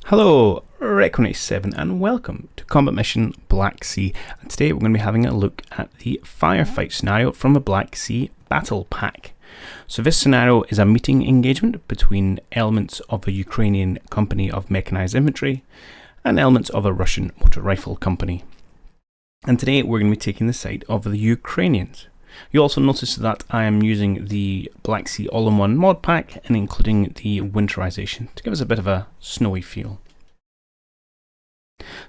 Hello, Recon87 and welcome to Combat Mission Black Sea, and today we're going to be having a look at the Firefight scenario from the Black Sea Battle Pack. So this scenario is a meeting engagement between elements of a Ukrainian company of mechanized infantry and elements of a Russian motor rifle company. And today we're going to be taking the side of the Ukrainians. You'll also notice that I am using the Black Sea all-in-one mod pack and including the winterization to give us a bit of a snowy feel.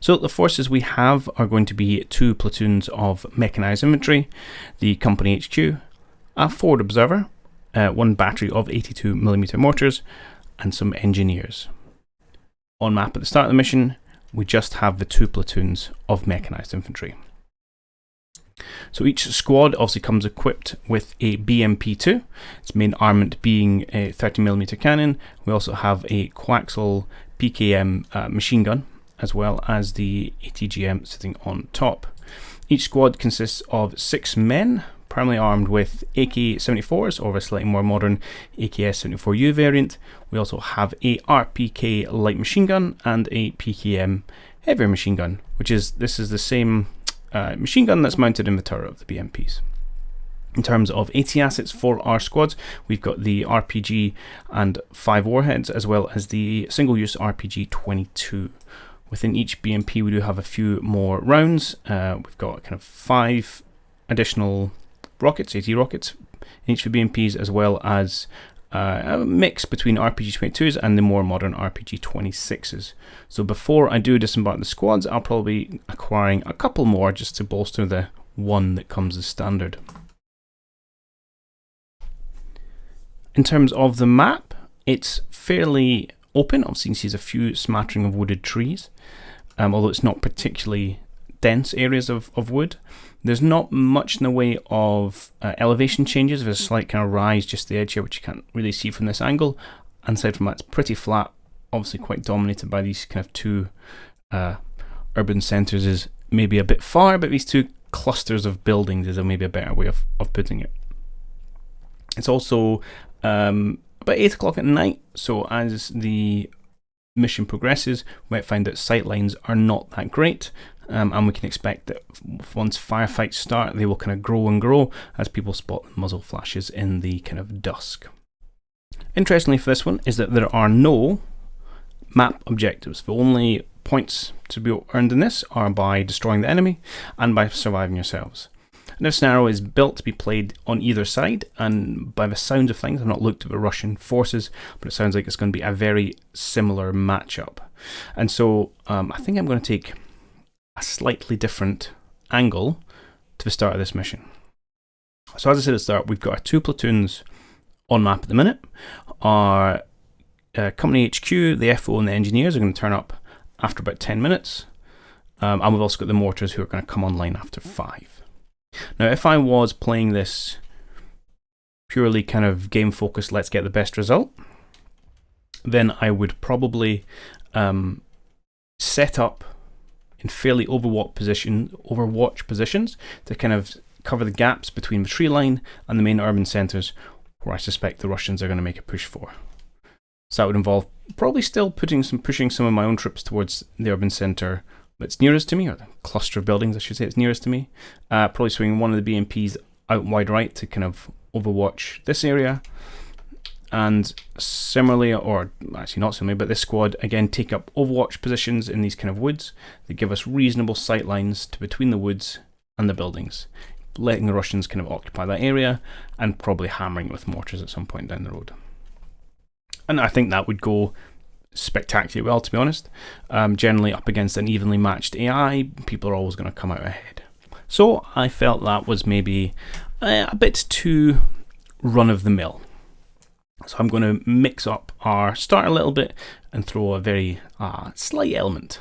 So the forces we have are going to be 2 platoons of mechanized infantry, the company HQ, a forward observer, 1 battery of 82mm mortars, and some engineers. On map at the start of the mission, we just have the 2 platoons of mechanized infantry. So each squad obviously comes equipped with a BMP2, its main armament being a 30mm cannon. We also have a coaxial PKM machine gun, as well as the ATGM sitting on top. Each squad consists of 6 men, primarily armed with AK-74s or a slightly more modern AKS-74U variant. We also have a RPK light machine gun and a PKM heavier machine gun, this is the same machine gun that's mounted in the turret of the BMPs. In terms of AT assets for our squads, we've got the RPG and 5 warheads, as well as the single-use RPG 22. Within each BMP we do have a few more rounds. We've got kind of 5 additional rockets, AT rockets, in each of the BMPs, as well as a mix between RPG 22s and the more modern RPG 26s. So before I do disembark the squads, I'll probably be acquiring a couple more just to bolster the 1 that comes as standard. In terms of the map, it's fairly open. Obviously you can see there's a few smattering of wooded trees, although it's not particularly dense areas of wood. There's not much in the way of elevation changes. There's a slight kind of rise just the edge here, which you can't really see from this angle. And aside from that, it's pretty flat, obviously quite dominated by these kind of 2 urban centres is maybe a bit far, but these 2 clusters of buildings is maybe a better way of putting it. It's also about 8 o'clock at night, so as the mission progresses, we might find that sightlines are not that great. And we can expect that once firefights start, they will kind of grow and grow as people spot muzzle flashes in the kind of dusk. Interestingly for this one is that there are no map objectives. The only points to be earned in this are by destroying the enemy and by surviving yourselves. And this scenario is built to be played on either side, and by the sounds of things, I've not looked at the Russian forces, but it sounds like it's going to be a very similar matchup. And so I think I'm going to take a slightly different angle to the start of this mission. So as I said at the start, we've got our 2 platoons on map at the minute. Our company HQ, the FO and the engineers are going to turn up after about 10 minutes. And we've also got the mortars who are going to come online after 5. Now if I was playing this purely kind of game focused, let's get the best result, then I would probably set up in fairly overwatch positions to kind of cover the gaps between the tree line and the main urban centres where I suspect the Russians are going to make a push for. So that would involve probably still pushing some of my own troops towards the urban centre that's nearest to me, or the cluster of buildings I should say that's nearest to me. Probably swinging one of the BMPs out wide right to kind of overwatch this area. And similarly, or actually not similarly, but this squad again take up overwatch positions in these kind of woods that give us reasonable sight lines to between the woods and the buildings, letting the Russians kind of occupy that area and probably hammering with mortars at some point down the road. And I think that would go spectacularly well, to be honest. Generally up against an evenly matched AI, people are always going to come out ahead. So I felt that was maybe a bit too run-of-the-mill. So I'm going to mix up our start a little bit and throw a very slight element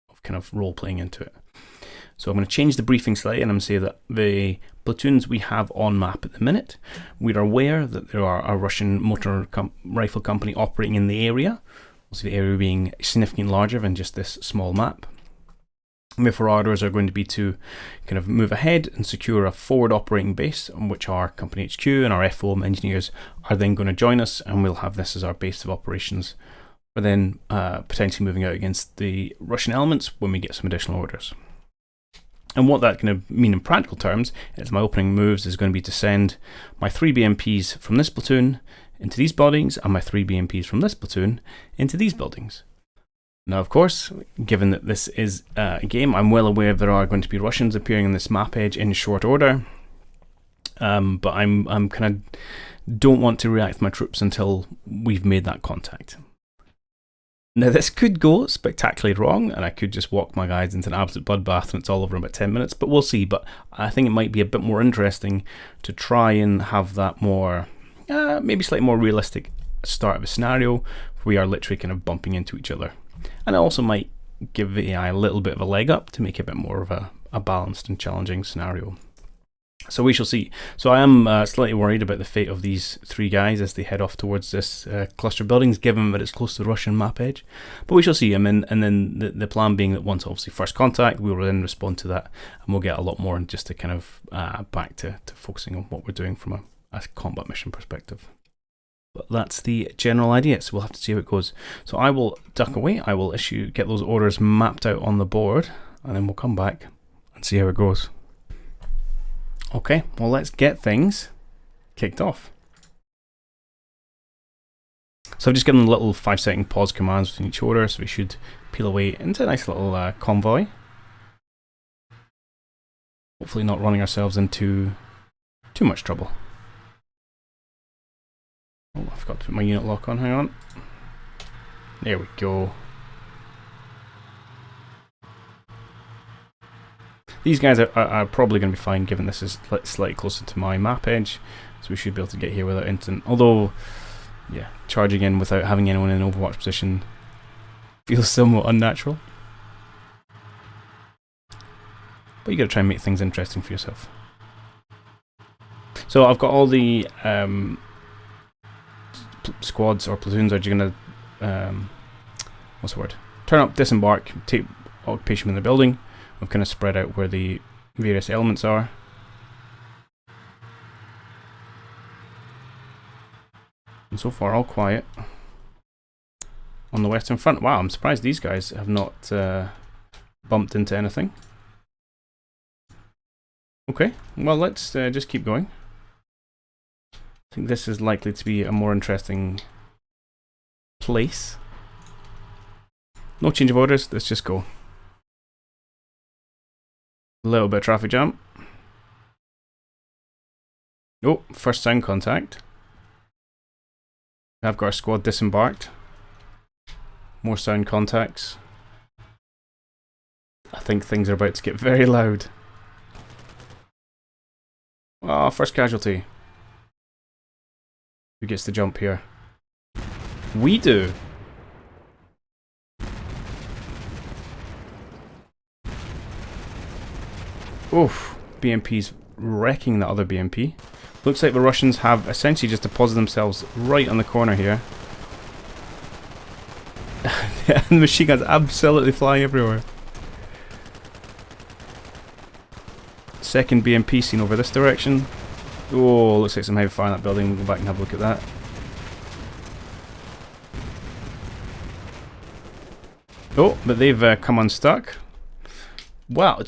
of kind of role-playing into it. So I'm going to change the briefing slightly, and I'm going to say that the platoons we have on map at the minute, we are aware that there are a Russian motor rifle company operating in the area, also the area being significantly larger than just this small map. Therefore, our orders are going to be to kind of move ahead and secure a forward operating base on which our company HQ and our FOM engineers are then going to join us, and we'll have this as our base of operations but then potentially moving out against the Russian elements when we get some additional orders. And what that going to mean in practical terms is my opening moves is going to be to send my 3 BMPs from this platoon into these buildings and my 3 BMPs from this platoon into these buildings. Now, of course, given that this is a game, I'm well aware there are going to be Russians appearing in this map edge in short order, but I'm kind of don't want to react to my troops until we've made that contact. Now, this could go spectacularly wrong, and I could just walk my guys into an absolute bloodbath and it's all over in about 10 minutes, but we'll see. But I think it might be a bit more interesting to try and have that more, maybe slightly more realistic start of a scenario where we are literally kind of bumping into each other. And it also might give the AI a little bit of a leg up to make it a bit more of a balanced and challenging scenario. So we shall see. So I am slightly worried about the fate of these 3 guys as they head off towards this cluster of buildings, given that it's close to the Russian map edge. But we shall see. And then the plan being that once obviously first contact, we will then respond to that, and we'll get a lot more just to kind of back to focusing on what we're doing from a combat mission perspective. But that's the general idea, so we'll have to see how it goes. So I will duck away, I will get those orders mapped out on the board, and then we'll come back and see how it goes. Okay, well, let's get things kicked off. So I've just given a little 5-second pause commands between each order, so we should peel away into a nice little convoy. Hopefully not running ourselves into too much trouble. Oh, I forgot to put my unit lock on, hang on. There we go. These guys are probably going to be fine, given this is slightly closer to my map edge, so we should be able to get here without incident. Although, yeah, charging in without having anyone in Overwatch position feels somewhat unnatural. But you got to try and make things interesting for yourself. So I've got all the squads or platoons are going to what's the word? Turn up, disembark, take occupation in the building. We've kind of spread out where the various elements are. And so far, all quiet. On the western front, wow, I'm surprised these guys have not bumped into anything. Okay, well, let's just keep going. I think this is likely to be a more interesting place. No change of orders, let's just go. A little bit of traffic jam. Oh, first sound contact. I've got our squad disembarked. More sound contacts. I think things are about to get very loud. Oh, first casualty. Who gets the jump here? We do. Oof, BMP's wrecking that other BMP. Looks like the Russians have essentially just deposited themselves right on the corner here. And the machine guns absolutely flying everywhere. Second BMP seen over this direction. Oh, looks like some heavy fire in that building. We'll go back and have a look at that. Oh, but they've come unstuck. Wow,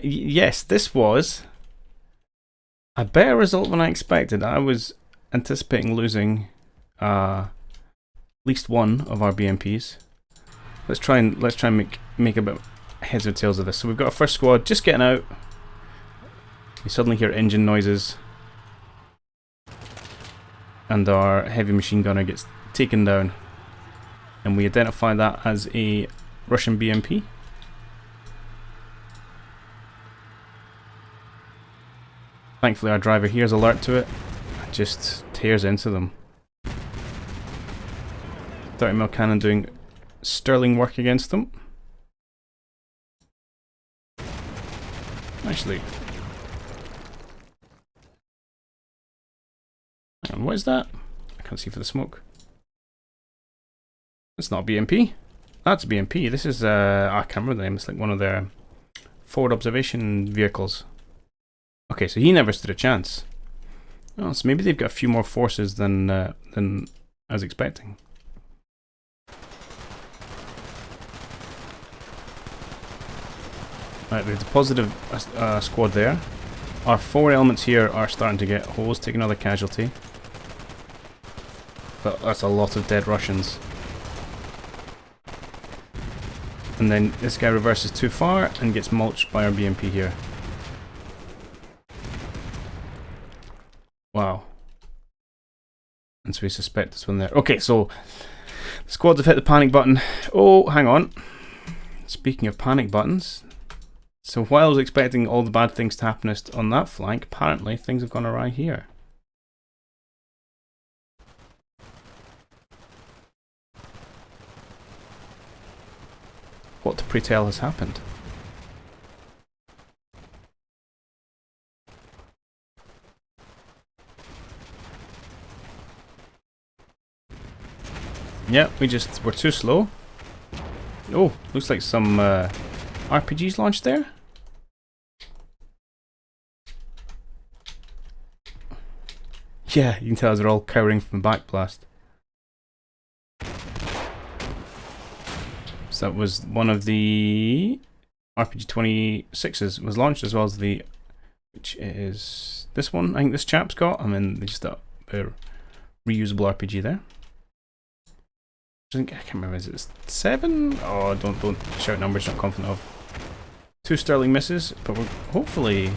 yes, this was a better result than I expected. I was anticipating losing at least one of our BMPs. Let's try and make a bit heads or tails of this. So we've got our first squad just getting out. We suddenly hear engine noises, and our heavy machine gunner gets taken down, and we identify that as a Russian BMP. Thankfully our driver here is alert to it and just tears into them. 30mm cannon doing sterling work against them. Actually, hang on, what is that? I can't see for the smoke. It's not a BMP. That's a BMP. This is I can't remember the name. It's like one of their forward observation vehicles. Okay, so he never stood a chance. Oh, so maybe they've got a few more forces than I was expecting. Right, we've deposited a squad there. Our 4 elements here are starting to get hosed. Take another casualty. But that's a lot of dead Russians. And then this guy reverses too far and gets mulched by our BMP here. Wow. And so we suspect this one there. Okay, so the squads have hit the panic button. Oh, hang on. Speaking of panic buttons. So while I was expecting all the bad things to happen on that flank, apparently things have gone awry here. What to pre-tell has happened? Yeah, we're too slow. Oh, looks like some RPGs launched there. Yeah, you can tell they're all cowering from backblast. So that was one of the RPG 26s was launched, as well as the, which is this one. I think this chap's got. I mean, they just got a reusable RPG there. I can't remember. Is it 7? Oh, don't shout numbers. Not confident of. 2 Sterling misses, but we're hopefully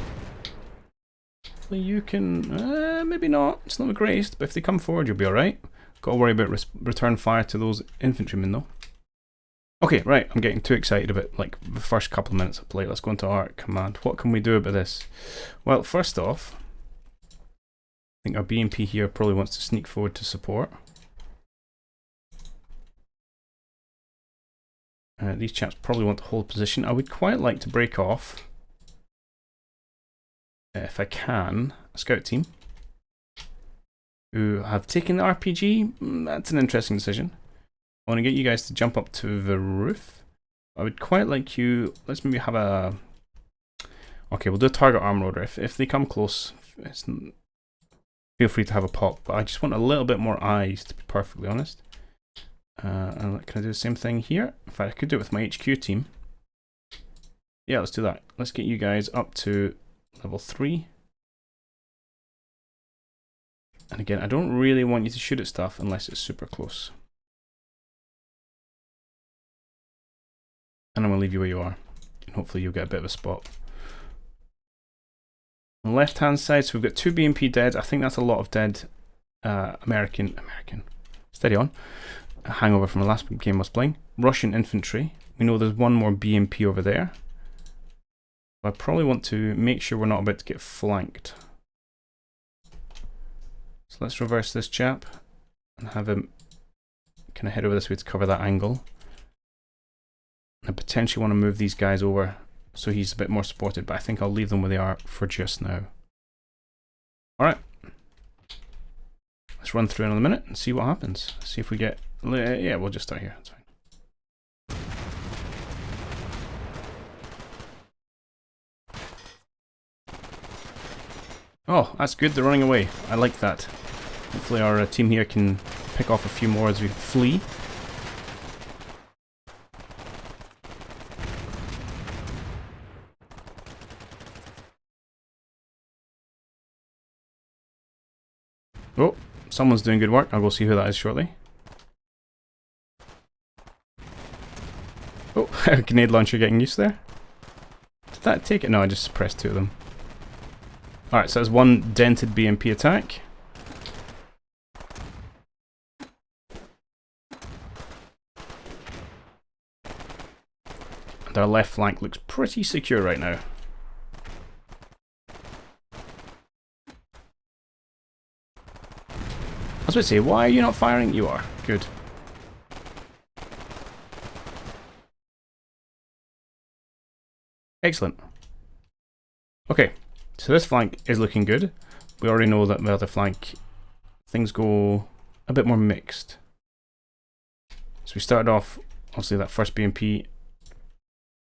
you can. Maybe not. It's not the greatest, but if they come forward, you'll be all right. Got to worry about return fire to those infantrymen though. Okay, right, I'm getting too excited about like the first couple of minutes of play. Let's go into our command. What can we do about this? Well, first off, I think our BMP here probably wants to sneak forward to support. These chaps probably want to hold position. I would quite like to break off, if I can, a scout team who have taken the RPG. That's an interesting decision. I want to get you guys to jump up to the roof. I would quite like you. Let's maybe have a. Okay, we'll do a target armor order. If they come close, feel free to have a pop. But I just want a little bit more eyes, to be perfectly honest. And can I do the same thing here? In fact, I could do it with my HQ team. Yeah, let's do that. Let's get you guys up to level 3. And again, I don't really want you to shoot at stuff unless it's super close. And I'm going to leave you where you are. And hopefully you'll get a bit of a spot. On the left hand side, so we've got 2 BMP dead. I think that's a lot of dead American. Steady on. A hangover from the last game I was playing. Russian infantry. We know there's one more BMP over there. I probably want to make sure we're not about to get flanked. So let's reverse this chap and have him kind of head over this way to cover that angle. I potentially want to move these guys over so he's a bit more supported, but I think I'll leave them where they are for just now. Alright. Let's run through another minute and see what happens. See if we get... Yeah, we'll just start here. That's fine. Oh, that's good. They're running away. I like that. Hopefully our team here can pick off a few more as we flee. Oh, someone's doing good work. I'll go see who that is shortly. Oh, grenade launcher getting used there. Did that take it? No, I just suppressed 2 of them. Alright, so that's 1 dented BMP attack. And our left flank looks pretty secure right now. I was about to say, why are you not firing? You are. Good. Excellent. Okay, so this flank is looking good. We already know that the other flank, things go a bit more mixed. So we started off, obviously that first BMP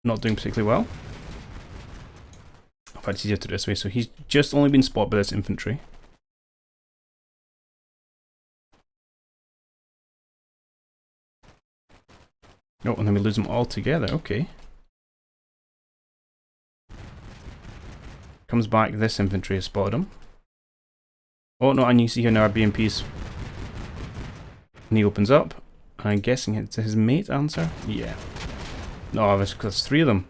not doing particularly well. In fact, it's easier to do this way. So he's just only been spotted by this infantry. Oh, and then we lose them all together. Okay. comes back, this infantry has spotted him. Oh no, and you see here now our BMPs. And he opens up. I'm guessing it's his mate answer? Yeah. No, there's 3 of them.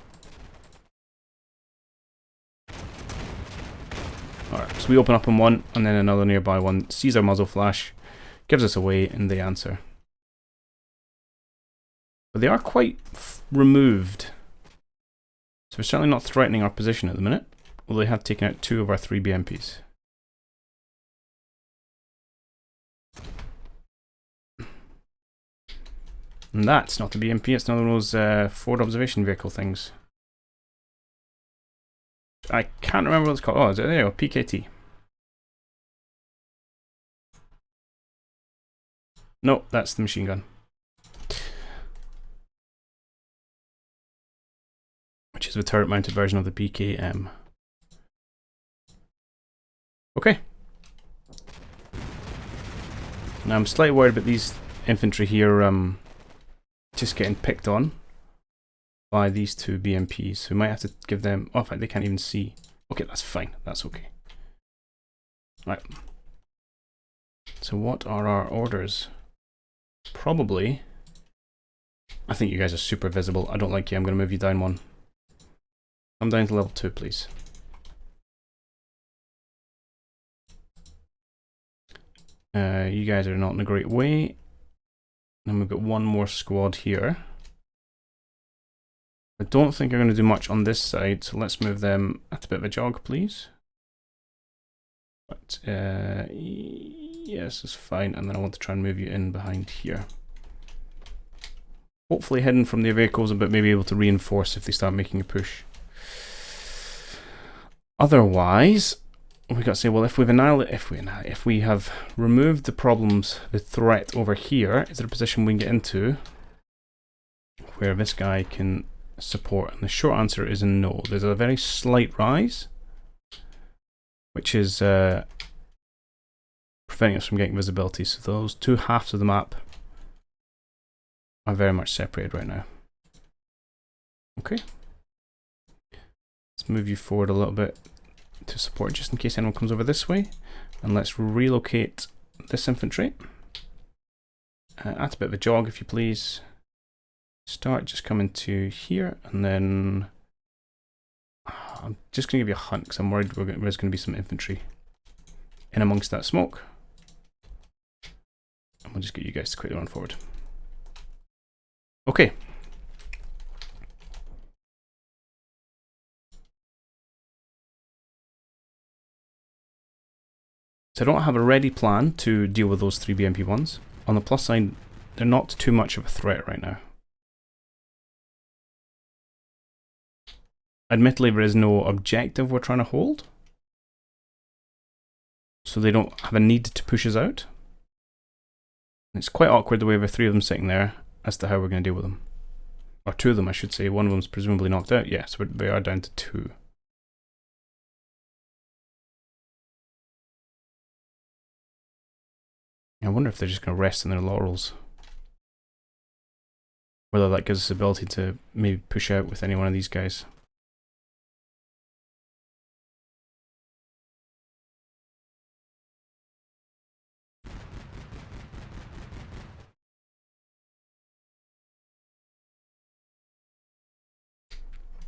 Alright, so we open up on one, and then another nearby one sees our muzzle flash, gives us away, and they answer. But they are quite removed. So we're certainly not threatening our position at the minute, although they have taken out 2 of our 3 BMPs. And that's not a BMP, it's another one of those forward observation vehicle things. I can't remember what it's called. Oh, is it? There you go, PKT. No, that's the machine gun. Which is the turret mounted version of the PKM. Okay. Now I'm slightly worried about these infantry here just getting picked on by these 2 BMPs. So we might have to give them... Oh, in fact, they can't even see. Okay, that's fine. That's okay. Right. So what are our orders? Probably... I think you guys are super visible. I don't like you. I'm going to move you down 1. I'm down to level 2, please. You guys are not in a great way. Then we've got 1 more squad here. I don't think I'm going to do much on this side, so let's move them at a bit of a jog, please. But, yes, it's fine, and then I want to try and move you in behind here. Hopefully hidden from their vehicles, but maybe able to reinforce if they start making a push. Otherwise, we've got to say, well, if we have removed the problems, the threat over here, is there a position we can get into where this guy can support? And the short answer is no. There's a very slight rise, which is preventing us from getting visibility. So those 2 halves of the map are very much separated right now. Okay. Let's move you forward a little bit to support just in case anyone comes over this way. And let's relocate this infantry at a bit of a jog, if you please. Start just coming to here, and then I'm just going to give you a hunt because I'm worried there's going to be some infantry in amongst that smoke. And we'll just get you guys to quickly run forward. Okay. So I don't have a ready plan to deal with those 3 BMP ones. On the plus side, they're not too much of a threat right now. Admittedly, there is no objective we're trying to hold, so they don't have a need to push us out. It's quite awkward the way there are 3 of them sitting there as to how we're going to deal with them. Or 2 of them, I should say. One of them's presumably knocked out. Yes, yeah, so they are down to 2. I wonder if they're just going to rest in their laurels. Whether that gives us the ability to maybe push out with any one of these guys.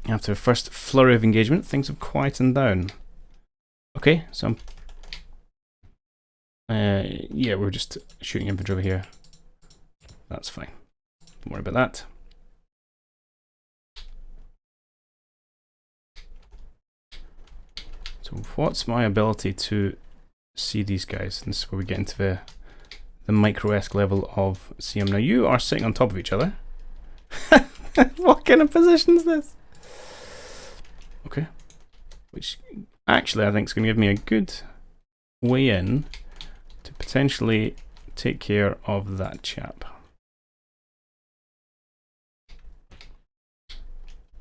After the first flurry of engagement, things have quietened down. Okay, so yeah, we're just shooting infantry over here. That's fine. Don't worry about that. So what's my ability to see these guys? And this is where we get into the micro-esque level of CM. Now you are sitting on top of each other. What kind of position is this? Okay. Which actually I think is going to give me a good way in to potentially take care of that chap.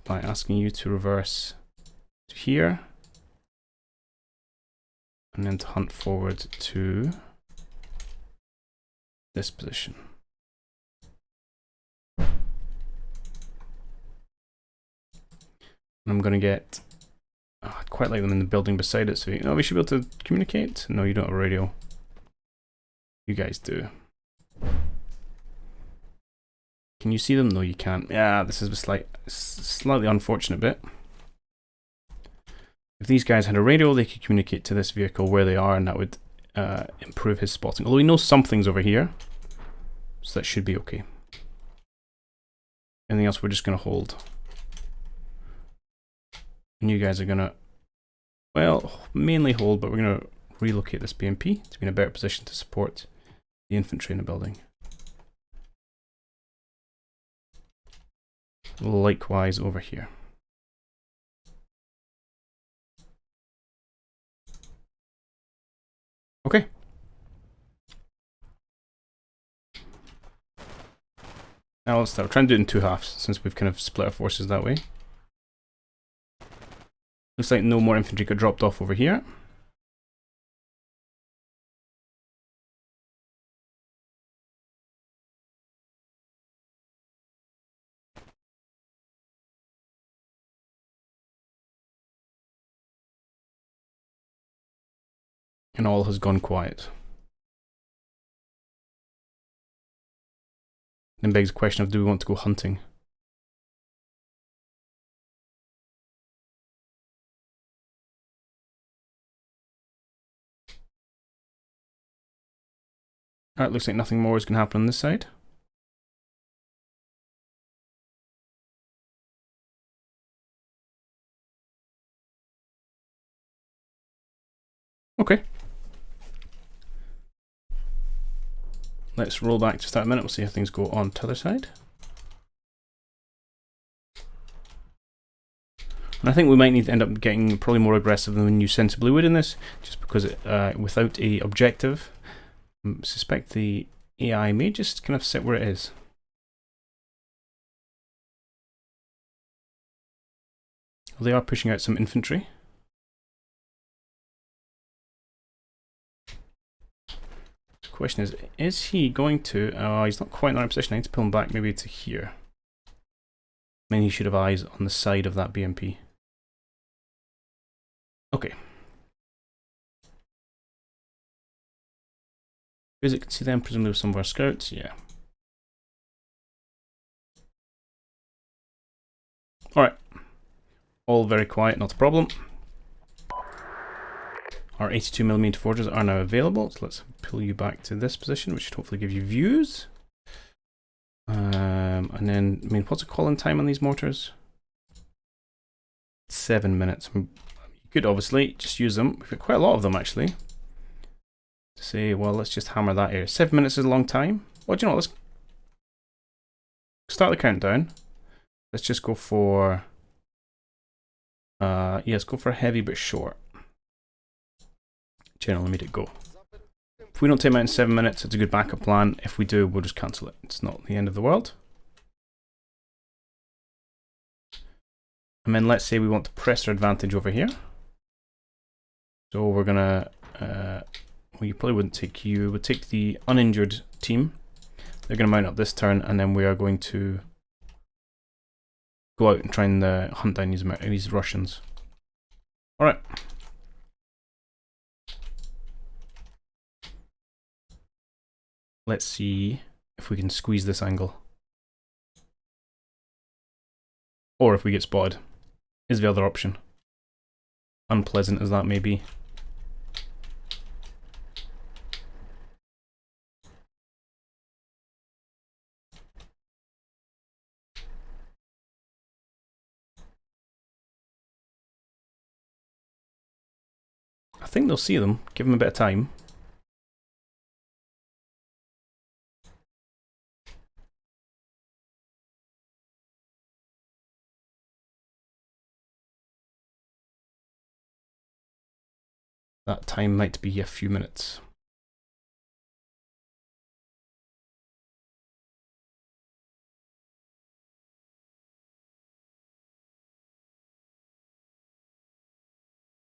By asking you to reverse to here. And then to hunt forward to this position. I'm going to get... Oh, quite like them in the building beside it. So, we should be able to communicate. No, you don't have a radio. You guys do. Can you see them? No, you can't. Yeah, this is a slightly unfortunate bit. If these guys had a radio, they could communicate to this vehicle where they are, and that would improve his spotting. Although we know something's over here, so that should be okay. Anything else, we're just going to hold. And you guys are going to, well, mainly hold, but we're going to relocate this BMP to be in a better position to support the infantry in the building. Likewise over here. Okay. Now let's start. We're trying to do it in 2 halves since we've kind of split our forces that way. Looks like no more infantry got dropped off over here. And all has gone quiet. Then begs the question of, do we want to go hunting? Alright, looks like nothing more is going to happen on this side. Okay. Let's roll back just that minute. We'll see how things go on the other side. And I think we might need to end up getting probably more aggressive than we sensibly would in this, just because without a objective, I suspect the AI may just kind of sit where it is. Well, they are pushing out some infantry. Question is he going to, he's not quite in the right position. I need to pull him back maybe to here. Then he should have eyes on the side of that BMP. Okay. Is it can see them, presumably with some of our scouts? Yeah. Alright. All very quiet, not a problem. Our 82mm forges are now available, so let's pull you back to this position, which should hopefully give you views. And then, I mean, what's the call-in time on these mortars? 7 minutes. You could obviously just use them. We've got quite a lot of them, actually. To say, well, let's just hammer that area. 7 minutes is a long time. Well, do you know what? Let's start the countdown. Let's just go for... yeah, let's go for heavy but short. General immediate go. If we don't take them out in 7 minutes, it's a good backup plan. If we do, we'll just cancel it. It's not the end of the world. And then let's say we want to press our advantage over here. So we're gonna, well, you probably wouldn't take you, we'll take the uninjured team. They're gonna mount up this turn, and then we are going to go out and try and hunt down these Russians. Alright. Let's see if we can squeeze this angle. Or if we get spotted, is the other option. Unpleasant as that may be. I think they'll see them, give them a bit of time. That time might be a few minutes.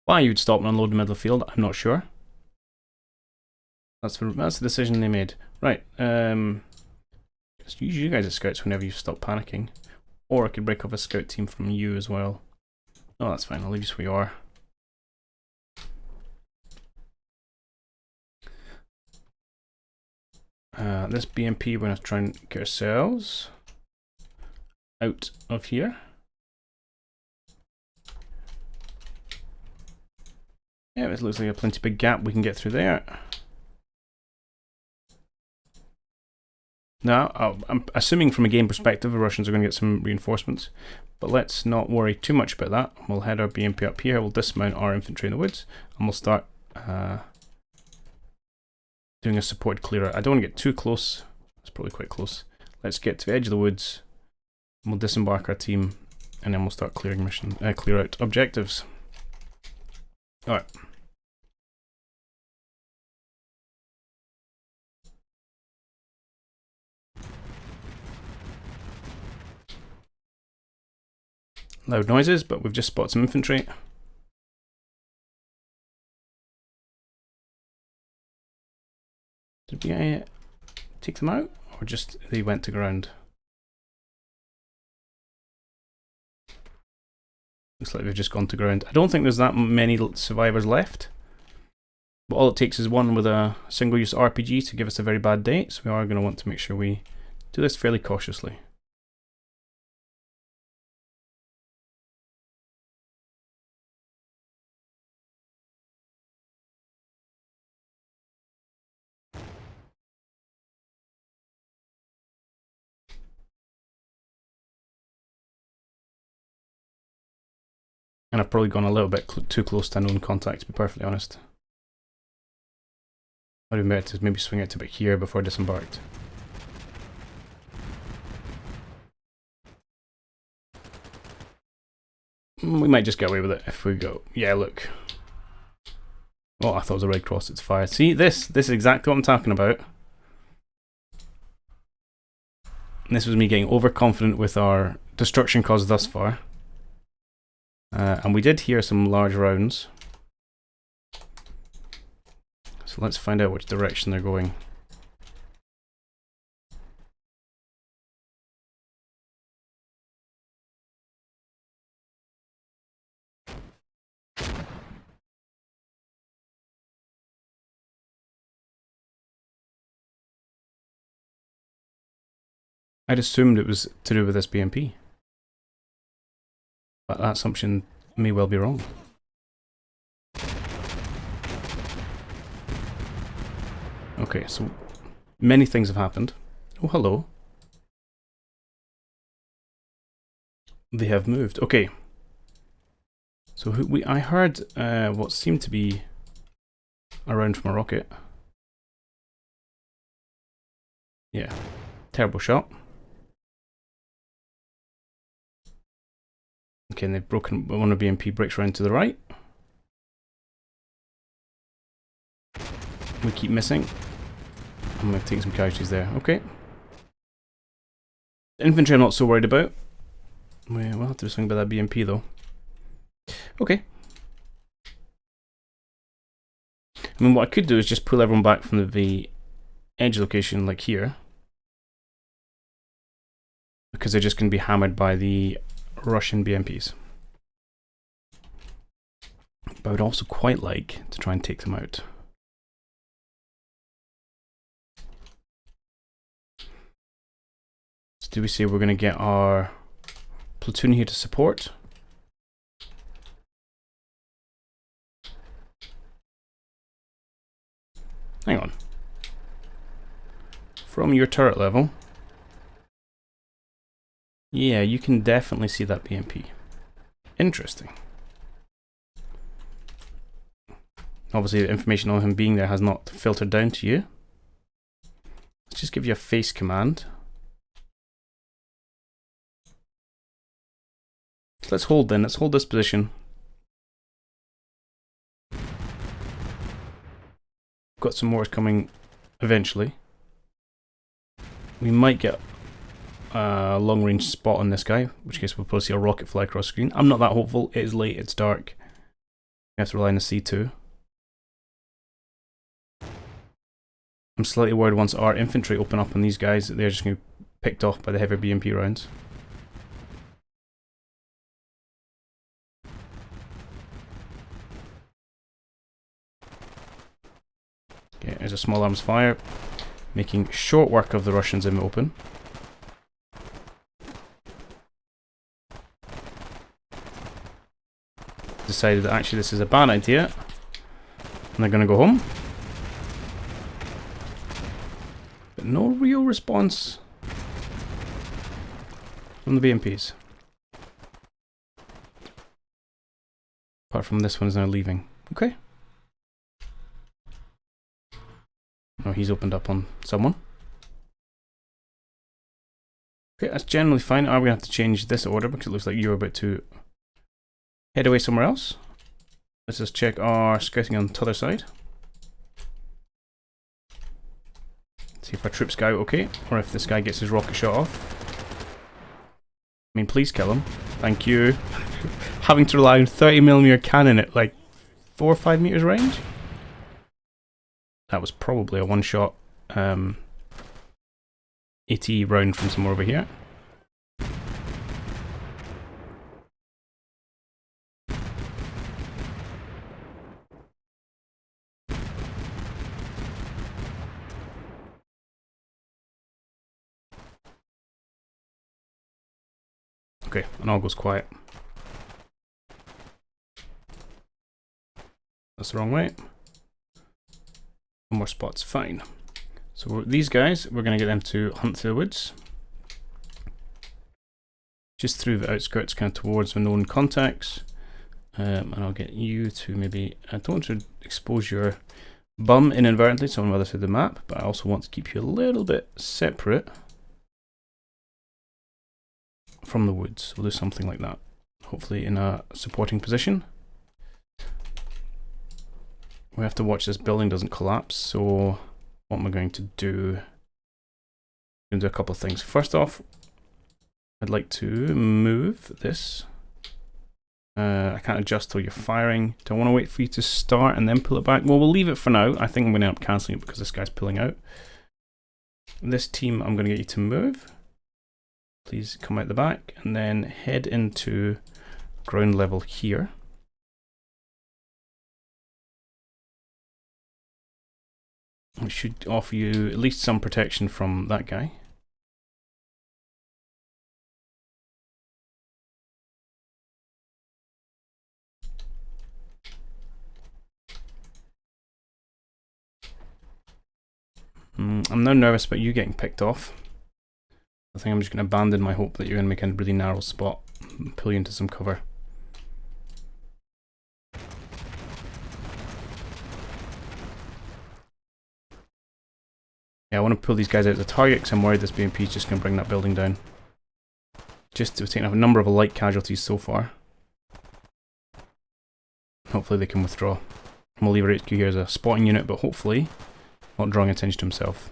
Why you'd stop and unload the middle field, I'm not sure. That's the decision they made. Right, just use you guys as scouts whenever you stop panicking. Or I could break off a scout team from you as well. Oh, that's fine, I'll leave you where you are. This BMP, we're going to try and get ourselves out of here. Yeah, it looks like a plenty big gap we can get through there. Now, I'm assuming from a game perspective, the Russians are going to get some reinforcements, but let's not worry too much about that. We'll head our BMP up here, we'll dismount our infantry in the woods, and we'll start doing a supported clear out. I don't want to get too close, it's probably quite close. Let's get to the edge of the woods, and we'll disembark our team, and then we'll start clearing clear out objectives. Alright. Loud noises, but we've just spotted some infantry. Did we take them out, or just they went to ground? Looks like they've just gone to ground. I don't think there's that many survivors left. But all it takes is one with a single-use RPG to give us a very bad day, so we are going to want to make sure we do this fairly cautiously. And I've probably gone a little bit too close to known contact, to be perfectly honest. I'd be better to maybe swing it a bit here before I disembarked. We might just get away with it if we go. Yeah, look. Oh, I thought it was a Red Cross, it's fire. See, this is exactly what I'm talking about. And this was me getting overconfident with our destruction cause thus far. And we did hear some large rounds. So let's find out which direction they're going. I'd assumed it was to do with this BMP. But that assumption may well be wrong. Okay, so many things have happened. Oh, hello. They have moved. Okay. So I heard what seemed to be a round from a rocket. Yeah. Terrible shot. Okay, and they've broken one of the BMP bricks around to the right. We keep missing. I'm going to take some casualties there. Okay. Infantry I'm not so worried about. We'll have to do something about that BMP though. Okay. I mean, what I could do is just pull everyone back from the edge location, like here. Because they're just going to be hammered by the Russian BMPs. But I would also quite like to try and take them out. So do we say we're going to get our platoon here to support? Hang on. From your turret level, yeah, you can definitely see that BMP. Interesting. Obviously the information on him being there has not filtered down to you. Let's just give you a face command. So let's hold then, let's hold this position. Got some more coming eventually. We might get a long range spot on this guy, in which case we'll probably see a rocket fly across screen. I'm not that hopeful, it is late, it's dark. We have to rely on the C2. I'm slightly worried once our infantry open up on these guys that they're just going to be picked off by the heavy BMP rounds. Okay, there's a small arms fire. making short work of the Russians in the open. Decided that actually this is a bad idea, and they're going to go home. But no real response from the BMPs. Apart from this one is now leaving. Okay. Oh, he's opened up on someone. Okay, that's generally fine. Are we going to have to change this order because it looks like you're about to head away somewhere else? Let's just check our scouting on the other side. See if our troops go out okay, or if this guy gets his rocket shot off. I mean, please kill him. Thank you. Having to rely on 30mm cannon at like 4 or 5 meters range? That was probably a one-shot AT round from somewhere over here. Okay, and all goes quiet. That's the wrong way. One more spots, fine. So these guys, we're going to get them to hunt through the woods. Just through the outskirts, kind of towards the known contacts. And I'll get you to maybe, I don't want to expose your bum inadvertently to on the other side of the map, but I also want to keep you a little bit separate from the woods. We'll do something like that. Hopefully in a supporting position. We have to watch this building doesn't collapse, so what am I going to do? I'm going to do a couple of things. First off, I'd like to move this. I can't adjust till you're firing. Do I want to wait for you to start and then pull it back? Well, we'll leave it for now. I think I'm going to end up cancelling it because this guy's pulling out. This team, I'm going to get you to move. Please come out the back and then head into ground level here. It should offer you at least some protection from that guy. I'm now nervous about you getting picked off. I think I'm just going to abandon my hope that you're going to make a really narrow spot and pull you into some cover. Yeah, I want to pull these guys out of the target because I'm worried this BMP is just going to bring that building down. Just to take a number of light casualties so far. Hopefully they can withdraw. And we'll leave our HQ here as a spotting unit, but hopefully not drawing attention to himself.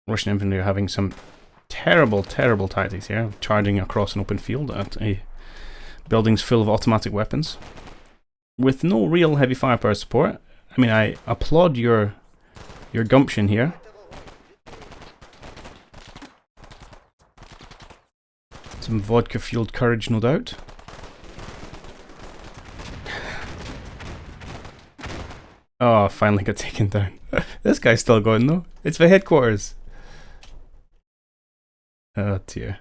Russian infantry are having some terrible, terrible tactics here, charging across an open field at a buildings full of automatic weapons with no real heavy firepower support. I mean, I applaud your gumption here. Some vodka-fueled courage, no doubt. Oh, finally got taken down. This guy's still going though. It's the headquarters. Oh dear.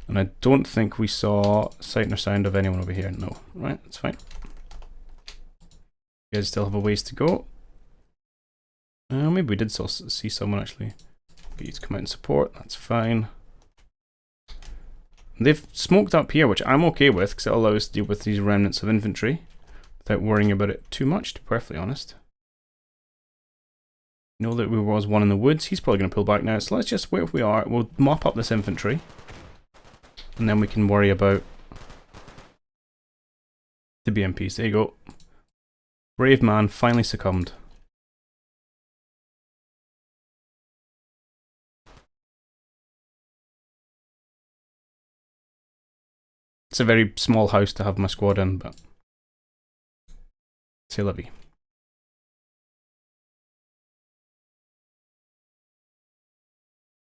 And I don't think we saw sight nor sound of anyone over here. No. Right, that's fine. You guys still have a ways to go. Maybe we did still see someone actually. Get you to come out and support. That's fine. They've smoked up here, which I'm okay with, because it'll allow us to deal with these remnants of infantry without worrying about it too much, to be perfectly honest. Know that there was one in the woods. He's probably going to pull back now, so let's just wait where we are. We'll mop up this infantry, and then we can worry about the BMPs. There you go. Brave man finally succumbed. It's a very small house to have my squad in, but c'est la vie.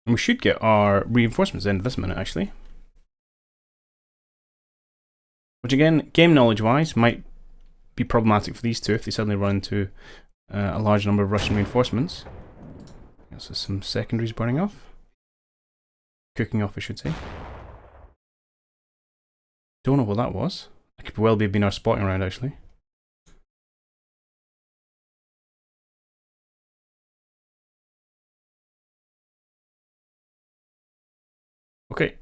And we should get our reinforcements in this minute, actually. Which again, game knowledge-wise, might be problematic for these two if they suddenly run into a large number of Russian reinforcements. So some secondaries burning off. Cooking off, I should say. Don't know what that was. That could well have been our spotting round, actually. Okay.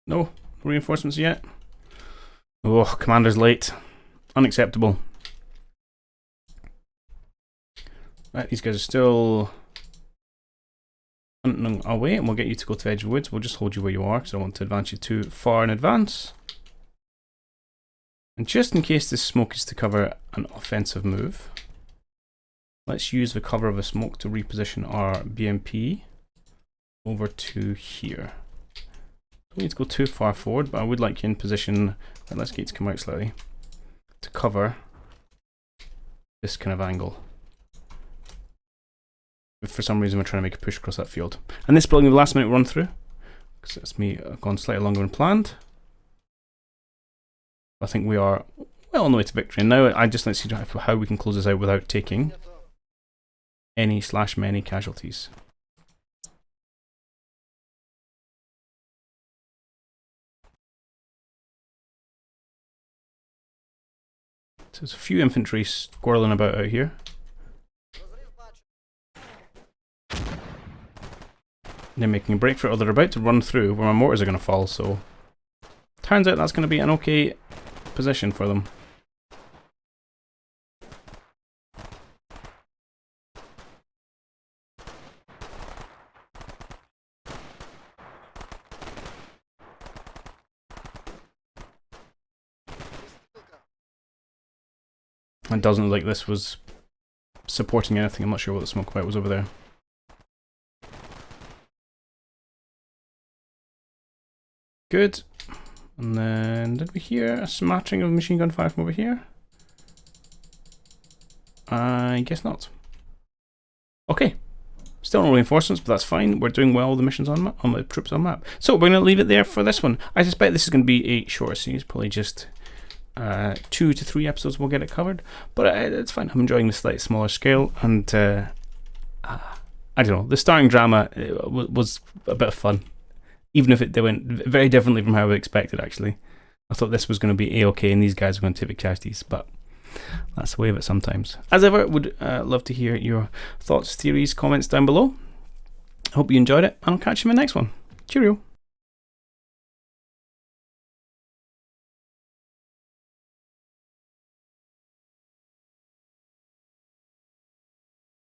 No reinforcements yet. Oh, commander's late. Unacceptable. Right, these guys are still hunting away, and we'll get you to go to the edge of the woods. We'll just hold you where you are, because I don't want to advance you too far in advance. And just in case this smoke is to cover an offensive move, let's use the cover of the smoke to reposition our BMP over to here. Don't need to go too far forward, but I would like you in position. Let's get you to come out slightly to cover this kind of angle. If for some reason we're trying to make a push across that field. And this building, the last minute run through, because it's me gone slightly longer than planned. I think we are well on the way to victory. And now I just let's see how we can close this out without taking any/many casualties. So there's a few infantry squirreling about out here. They're making a break for it, or they're about to run through where my mortars are going to fall, so turns out that's going to be an okay position for them. It doesn't look like this was supporting anything. I'm not sure what the smoke about was over there. Good. And then, did we hear a smattering of machine gun fire from over here? I guess not. Okay. Still no reinforcements, but that's fine. We're doing well with the missions on the troops on map. So we're going to leave it there for this one. I suspect this is going to be a shorter series, probably just 2 to 3 episodes we'll get it covered. But it's fine. I'm enjoying the slightly smaller scale, and I don't know. The starting drama was a bit of fun. Even if they went very differently from how I expected, actually. I thought this was going to be A-okay and these guys were going to take the casualties, but that's the way of it sometimes. As ever, would love to hear your thoughts, theories, comments down below. Hope you enjoyed it, and I'll catch you in the next one. Cheerio.